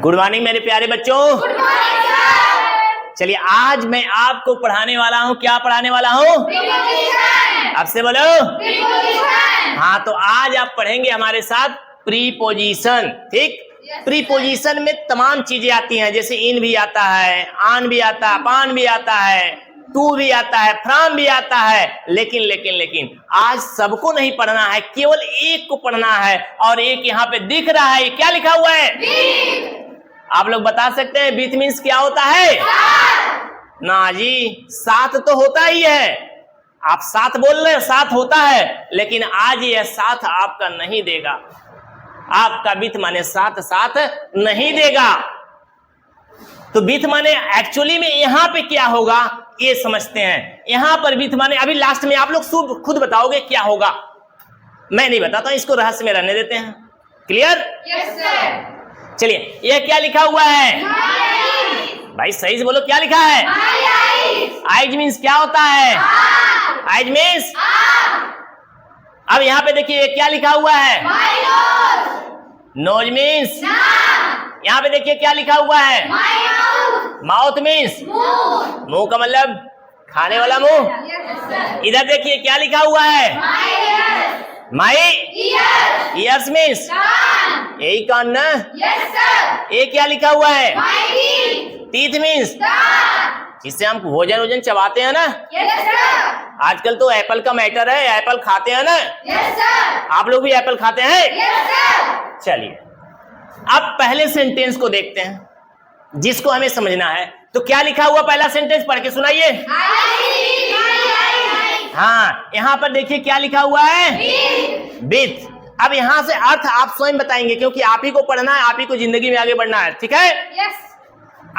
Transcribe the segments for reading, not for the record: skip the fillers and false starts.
Good morning मेरे प्यारे बच्चों। चलिए आज मैं आपको पढ़ाने वाला हूँ। क्या पढ़ाने वाला हूँ? आपसे बोलो। हाँ, तो आज आप पढ़ेंगे हमारे साथ प्रीपोजिशन। ठीक, प्रीपोजिशन में तमाम चीजें आती हैं, जैसे इन भी आता है, आन भी आता है, पान भी आता है, टू भी आता है, फ्रॉम भी आता है। लेकिन लेकिन लेकिन आज सबको नहीं पढ़ना है, केवल एक को पढ़ना है। और एक यहाँ पे दिख रहा है, क्या लिखा हुआ है? आप लोग बता सकते हैं बीथ मीन्स क्या होता है? ना जी, साथ तो होता ही है। आप साथ बोल रहे हैं, साथ होता है, लेकिन आज यह साथ आपका नहीं देगा। आपका बीथ माने साथ साथ नहीं देगा। तो बीथ माने एक्चुअली में यहां पे क्या होगा ये समझते हैं। यहां पर बीथ माने अभी लास्ट में आप लोग खुद बताओगे क्या होगा, मैं नहीं बताता, इसको रहस्य में रहने देते हैं। क्लियर? Yes sir. चलिए, यह क्या लिखा हुआ है? भाई सही से बोलो, क्या लिखा है? आइज मीन्स क्या होता है? आइज मीन्स, अब यहाँ पे देखिए क्या लिखा हुआ है? नोज मीन्स, यहाँ पे देखिए क्या लिखा हुआ है? माउथ मीन्स, मुंह का मतलब खाने वाला मुंह। इधर देखिए क्या लिखा हुआ है? माई ईयर्स मीन्स, यही कान ना? ये क्या लिखा हुआ है? टीथ मीन्स, जिससे हम भोजन चबाते हैं ना। आजकल तो एप्पल का मैटर है, एप्पल खाते हैं ना। आप लोग भी एप्पल खाते हैं? चलिए अब पहले सेंटेंस को देखते हैं जिसको हमें समझना है। तो क्या लिखा हुआ पहला सेंटेंस पढ़ के सुनाइए। हाँ, यहाँ पर देखिए क्या लिखा हुआ है? बीथ। अब यहाँ से अर्थ आप स्वयं बताएंगे, क्योंकि आप ही को पढ़ना है, आप ही को जिंदगी में आगे बढ़ना है। ठीक है?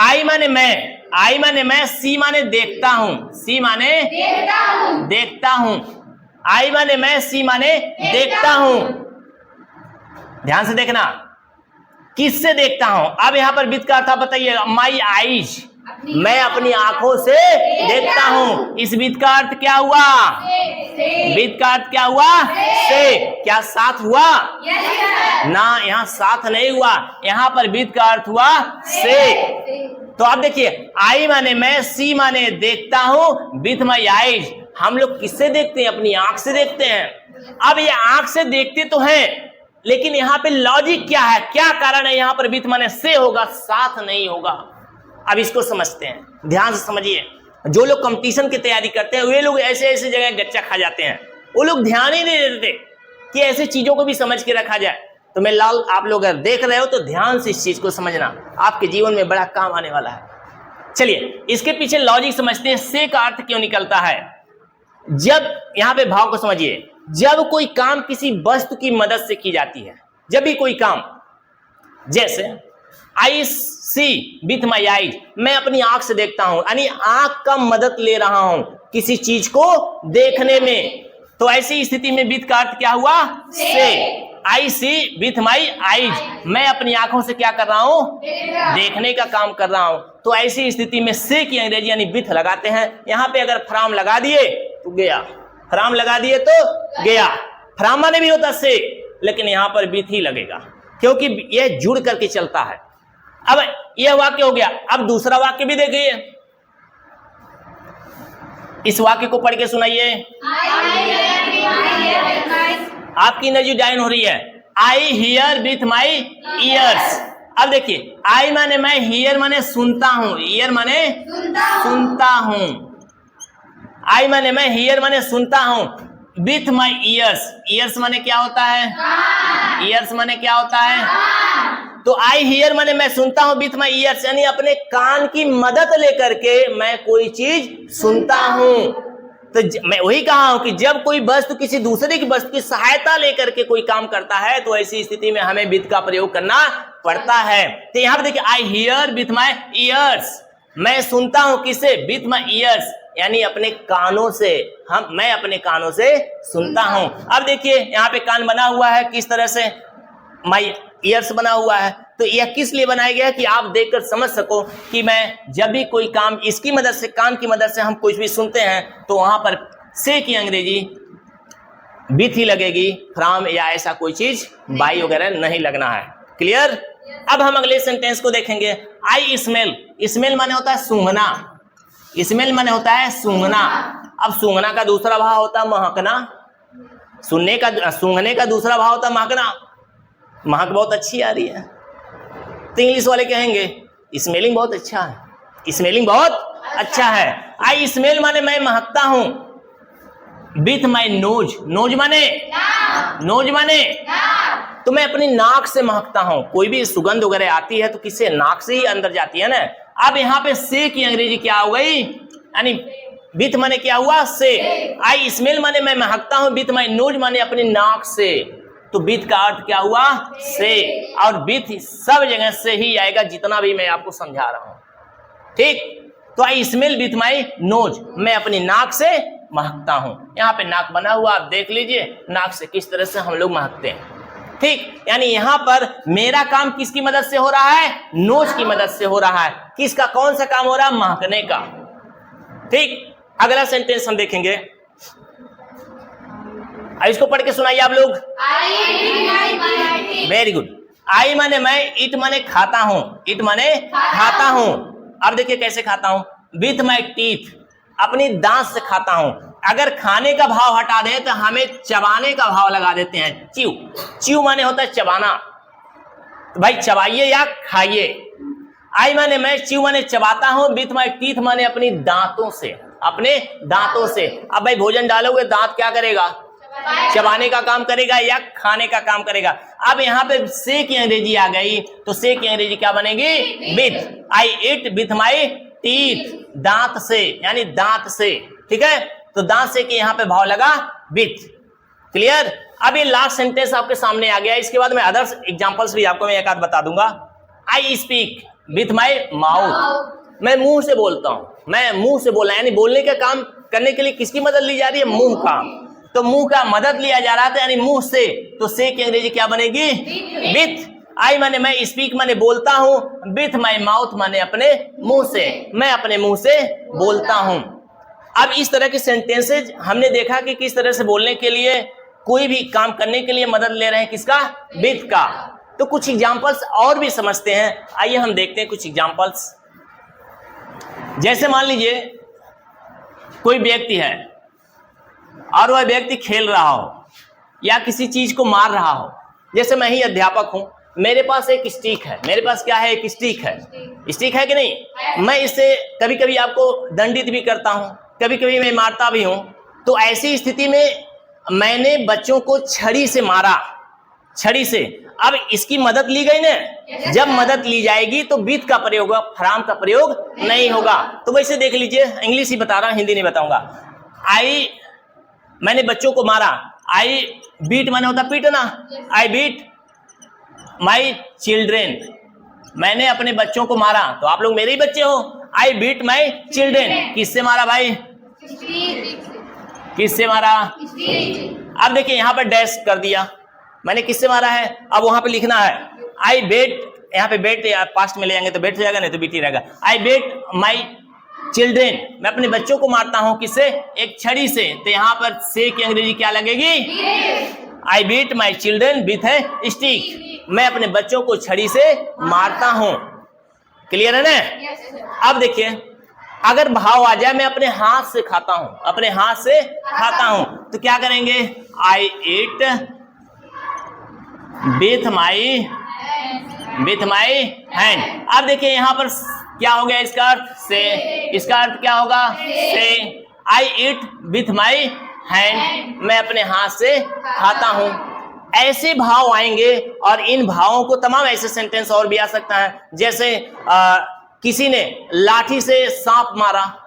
आई माने मैं, आई माने मैं, सी माने देखता हूँ, सी माने देखता हूँ, आई माने मैं, सी माने देखता हूँ। ध्यान से देखना, किससे देखता हूं। अब यहाँ पर बीथ का अर्थ बताइए। माई आईज, मैं अपनी आंखों से देखता हूं। इस बीथ का अर्थ क्या हुआ? बीथ का अर्थ क्या हुआ? से। क्या साथ हुआ? ना, यहाँ साथ नहीं हुआ, यहाँ पर बीथ का अर्थ हुआ से। तो आप देखिए, आई माने मैं, सी माने देखता हूं, बीथ माई आईज। हम लोग किससे देखते हैं? अपनी आंख से देखते हैं। अब ये आंख से देखते तो हैं, लेकिन यहाँ पे लॉजिक क्या है, क्या कारण है? यहाँ पर बीथ माने से होगा, साथ नहीं होगा। अब इसको समझते हैं, ध्यान से समझिए। जो लोग कंपटीशन की तैयारी करते हैं वे लोग ऐसे ऐसे जगह गच्चा खा जाते हैं, वो लोग ध्यान ही नहीं देते कि ऐसी चीजों को भी समझ के रखा जाए। तो मैं लाल, आप लोग अगर देख रहे हो तो ध्यान से इस चीज को समझना, आपके जीवन में बड़ा काम आने वाला है। चलिए इसके पीछे लॉजिक समझते हैं, से का अर्थ क्यों निकलता है। जब यहाँ पे भाव को समझिए, जब कोई काम किसी वस्तु की मदद से की जाती है, जब भी कोई काम, जैसे आई सी विथ माई आईज, मैं अपनी आंख से देखता हूं, यानी आंख का मदद ले रहा हूं किसी चीज को देखने में। तो ऐसी स्थिति में विथ का अर्थ क्या हुआ? से। आई सी विथ माई आईज, मैं अपनी आंखों से क्या कर रहा हूं? देखने का काम कर रहा हूं। तो ऐसी स्थिति में से की अंग्रेजी यानी विथ लगाते हैं। यहां पे अगर फ्रॉम लगा दिए तो गया, फ्रॉम लगा दिए तो गया। फ्रॉम माने भी होता से, लेकिन यहां पर बीथ ही लगेगा, क्योंकि यह जुड़ करके चलता है। अब यह वाक्य हो गया। अब दूसरा वाक्य भी देखिए, इस वाक्य को पढ़ के सुनाइए। आपकी एनर्जी डाउन हो रही है। I hear with my years. अब देखिए, आई माने मैं, हियर माने सुनता हूं, ईयर माने सुनता हूं। आई माने मैं, हियर माने सुनता हूं, विथ माई ईयर्स। ईयर्स माने क्या होता है? ईयर्स माने क्या होता है? तो आई हियर माने मैं सुनता हूं, विथ माई ईयर्स यानी अपने कान की मदद लेकर के मैं कोई चीज सुनता हूं। तो मैं वही कहा हूं कि जब कोई वस्तु किसी दूसरे की वस्तु की सहायता लेकर के कोई काम करता है, तो ऐसी स्थिति में हमें विथ का प्रयोग करना पड़ता है। तो यहां पर देखिए, I hear with my years, मैं सुनता हूं किसे? विथ माई ईयर्स, यानी अपने कानों से। मैं अपने कानों से सुनता हूं। अब देखिए यहाँ पे कान बना हुआ है, किस तरह से? माई ईयर्स बना हुआ है। तो यह किस लिए बनाया गया? कि आप देखकर समझ सको कि मैं जब भी कोई काम इसकी मदद से, कान की मदद से हम कुछ भी सुनते हैं, तो वहां पर से की अंग्रेजी विथ ही लगेगी, फ्रॉम या ऐसा कोई चीज बाई वगैरह नहीं लगना है। क्लियर? अब हम अगले सेंटेंस को देखेंगे। आई स्मेल, स्मेल माने होता है सूंघना, स्मेल माने होता है सूंघना। अब सूंघना का दूसरा भाव होता है महकना, सूंघने का दूसरा भाव होता है महकना। महक बहुत अच्छी आ रही है तो इंग्लिश वाले कहेंगे स्मेलिंग बहुत अच्छा है, स्मेलिंग बहुत अच्छा है। आई स्मेल माने मैं महकता हूं, विथ माई नोज, नोज माने तो मैं अपनी नाक से महकता हूं। कोई भी सुगंध वगैरह आती है तो किससे, नाक से ही अंदर जाती है ना। अब यहाँ पे से की अंग्रेजी क्या हो गई, यानी विथ माने क्या हुआ, से। आई स्मेल माने मैं महकता हूं, विथ माई नोज माने अपनी नाक से, तो विथ का अर्थ क्या हुआ, से। और विथ सब जगह से ही आएगा जितना भी मैं आपको समझा रहा हूं, ठीक। तो I smell with my nose, मैं अपनी नाक से महकता हूं। यहाँ पे नाक बना हुआ, आप देख लीजिए नाक से किस तरह से हम लोग महकते हैं, ठीक। यानी यहाँ पर मेरा काम किसकी मदद से हो रहा है, नोज की मदद से हो रहा है। किसका, कौन सा काम हो रहा है, महकने का, ठीक। अगला सेंटेंस हम देखेंगे, इसको पढ़ के सुनाइए आप लोग। Very good. आई माने मैं, इट माने खाता हूं, इट माने खाता हूं। अब देखिए कैसे खाता हूं, विथ माई टीथ, अपनी दांत से खाता हूं। अगर खाने का भाव हटा दें तो हमें चबाने का भाव लगा देते हैं, च्यू, च्यू माने होता है चबाना, तो भाई चबाइए या खाइए। आई माने मैं, च्यू माने चबाता हूं, विथ माई टीथ माने अपनी दांतों से, अपने दांतों से। अब भाई भोजन डालोगे दांत क्या करेगा, चबाने का काम करेगा या खाने का काम करेगा। अब यहाँ पे से की अंग्रेजी आ गई, तो से की अंग्रेजी क्या बनेगी, with. I eat with my teeth, दांत से, यानी दांत से, ठीक है। तो दांत से कि यहाँ पे भाव लगा विथ, क्लियर। अब ये लास्ट सेंटेंस आपके सामने आ गया। इसके बाद मैं अदर्स एग्जांपल्स भी आपको मैं एक आध बता दूंगा। I speak with my mouth, मैं मुंह से बोलता हूं, मैं मुंह से बोला, यानी बोलने का काम करने के लिए किसकी मदद ली जा रही है, मुंह का। तो मुंह का मदद लिया जा रहा था, यानी मुंह से, तो से की अंग्रेजी क्या बनेगी, विथ। आई माने मैं, स्पीक माने बोलता हूं, विथ माई माउथ माने अपने मुंह से, मैं अपने मुंह से बोलता हूं। अब इस तरह के सेंटेंसेज हमने देखा कि किस तरह से बोलने के लिए, कोई भी काम करने के लिए मदद ले रहे हैं किसका, विथ का। तो कुछ एग्जांपल्स और भी समझते हैं, आइए हम देखते हैं कुछ एग्जांपल्स। जैसे मान लीजिए कोई व्यक्ति है और वह व्यक्ति खेल रहा हो या किसी चीज को मार रहा हो। जैसे मैं ही अध्यापक हूं, मेरे पास एक स्टिक है, मेरे पास क्या है, एक स्टिक है, स्टिक है कि नहीं। मैं इससे कभी कभी आपको दंडित भी करता हूं, कभी कभी मैं मारता भी हूं। तो ऐसी स्थिति में मैंने बच्चों को छड़ी से मारा, छड़ी से। अब इसकी मदद ली गई ना, जब मदद ली जाएगी तो विथ का प्रयोग होगा, फ्रॉम का प्रयोग नहीं होगा। तो वैसे देख लीजिए, इंग्लिश ही बता रहा हूं, हिंदी नहीं बताऊंगा। आई, मैंने बच्चों को मारा, आई बीट माने होता पीटना, आई बीट माई चिल्ड्रेन, मैंने अपने बच्चों को मारा, तो आप लोग मेरे ही बच्चे हो। आई बीट माई चिल्ड्रेन, किससे मारा भाई, किससे मारा। अब देखिए यहाँ पर डैश कर दिया, मैंने किससे मारा है। अब वहां पे लिखना है आई बेट, यहाँ पे बेट पास्ट में ले जाएंगे तो बेट हो जाएगा, नहीं तो बीट ही रहेगा। आई बेट माई चिल्ड्रेन, मैं अपने बच्चों को मारता हूं, किससे, एक छड़ी से। तो यहाँ पर से की अंग्रेजी क्या लगेगी, I beat my children with a stick, मैं अपने बच्चों को छड़ी से मारता हूं। क्लियर है ना। अब देखिए अगर भाव आ जाए, मैं अपने हाथ से खाता हूं, अपने हाथ से खाता हूं, तो क्या करेंगे, आई ईट विथ माई हैंड। अब देखिए यहां पर क्या हो गया, इसका अर्थ से, इसका अर्थ क्या होगा, से। आई ईट विथ माई हैंड, मैं अपने हाथ से खाता हूं। ऐसे भाव आएंगे और इन भावों को तमाम ऐसे सेंटेंस और भी आ सकता है। जैसे किसी ने लाठी से सांप मारा,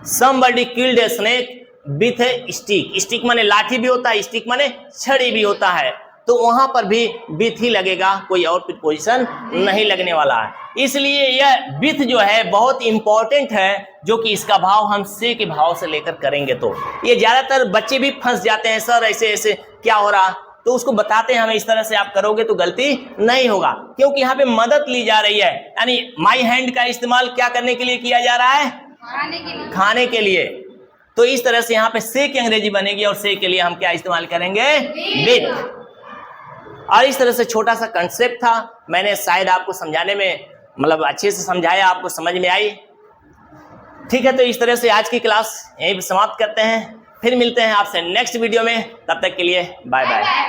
somebody killed a snake with a stick, stick माने लाठी भी होता है, स्टिक माने छड़ी भी होता है, तो वहां पर भी विथ ही लगेगा, कोई और प्रीपोजिशन नहीं लगने वाला है। इसलिए यह विथ जो है बहुत इंपॉर्टेंट है, जो कि इसका भाव हम से के भाव से लेकर करेंगे। तो ये ज्यादातर बच्चे भी फंस जाते हैं, सर ऐसे ऐसे क्या हो रहा, तो उसको बताते हैं हमें इस तरह से आप करोगे तो गलती नहीं होगा, क्योंकि यहाँ पे मदद ली जा रही है। यानी माई हैंड का इस्तेमाल क्या करने के लिए किया जा रहा है, खाने के लिए। तो इस तरह से यहाँ पे से की अंग्रेजी बनेगी और से के लिए हम क्या इस्तेमाल करेंगे, विथ। और इस तरह से छोटा सा कंसेप्ट था, मैंने शायद आपको समझाने में मतलब अच्छे से समझाया, आपको समझ में आई। ठीक है, तो इस तरह से आज की क्लास यहीं पे समाप्त करते हैं, फिर मिलते हैं आपसे नेक्स्ट वीडियो में, तब तक के लिए बाय बाय।